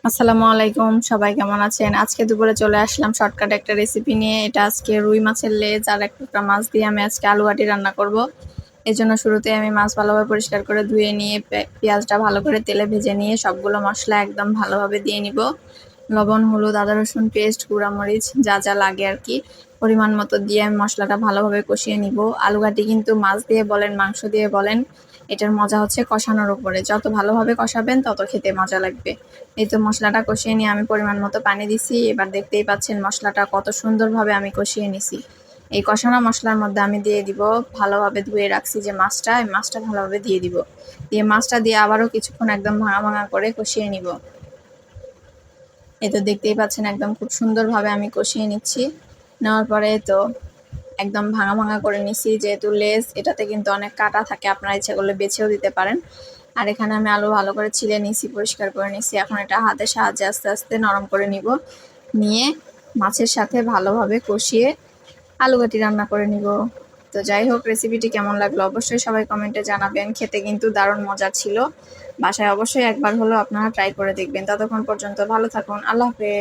আসসালামু আলাইকুম, সবাই কেমন আছেন? আজকে দুপুরে চলে আসলাম শর্টকাট একটা রেসিপি নিয়ে। এটা আজকে রুই মাছের লেজ আর এক টুকরা মাছ দিয়ে আমি আজকে আলু ঘাটি রান্না করব। এজন্য শুরুতে আমি মাছ ভালোভাবে পরিষ্কার করে ধুয়ে নিয়ে পেঁয়াজটা ভালো করে তেলে ভেজে নিয়ে সবগুলো মশলা একদম ভালোভাবে দিয়ে নিব। লবণ, হলুদ, আদা রসুন পেস্ট, গুঁড়ামরিচ যা যা লাগে আর কি পরিমাণ মতো দিয়ে আমি মশলাটা ভালোভাবে কষিয়ে নিব। আলু ঘাটি কিন্তু মাছ দিয়ে বলেন, মাংস দিয়ে বলেন, এটার মজা হচ্ছে কষানোর উপরে। যত ভালোভাবে কষাবেন তত খেতে মজা লাগবে। এই তো মশলাটা কষিয়ে নিয়ে আমি পরিমাণ মতো পানি দিছি। এবার দেখতেই পাচ্ছেন মশলাটা কত সুন্দরভাবে আমি কষিয়ে নিছি। এই কষানো মশলার মধ্যে আমি দিয়ে দিব ভালোভাবে ধুয়ে রাখছি যে মাছটা, এই মাছটা ভালোভাবে দিয়ে দিব। দিয়ে মাছটা দিয়ে আবারও কিছুক্ষণ একদম ভাঙা ভাঙা করে কষিয়ে নিব। এই তো দেখতেই পাচ্ছেন একদম খুব সুন্দরভাবে আমি কষিয়ে নিচ্ছি। নেওয়ার পরে তো একদম ভাঙা ভাঙা করে নিছি। যেহেতু লেজ, এটাতে কিন্তু অনেক কাটা থাকে, আপনারা ইচ্ছা করলে বেছেও দিতে পারেন। আর এখানে আমি আলু ভালো করে ছিলে নিছি, পরিষ্কার করে নিছি। এখন এটা হাতের সাহায্যে আস্তে আস্তে নরম করে নিব। নিয়ে মাছের সাথে ভালোভাবে কষিয়ে আলু ঘাটি রান্না করে নিব। তো যাই হোক, রেসিপিটি কেমন লাগলো অবশ্যই সবাই কমেন্টে জানাবেন। খেতে কিন্তু দারুণ মজার ছিল। বাসায় অবশ্যই একবার হলেও আপনারা ট্রাই করে দেখবেন। ততক্ষণ পর্যন্ত ভালো থাকুন। আল্লাহ হাফেজ।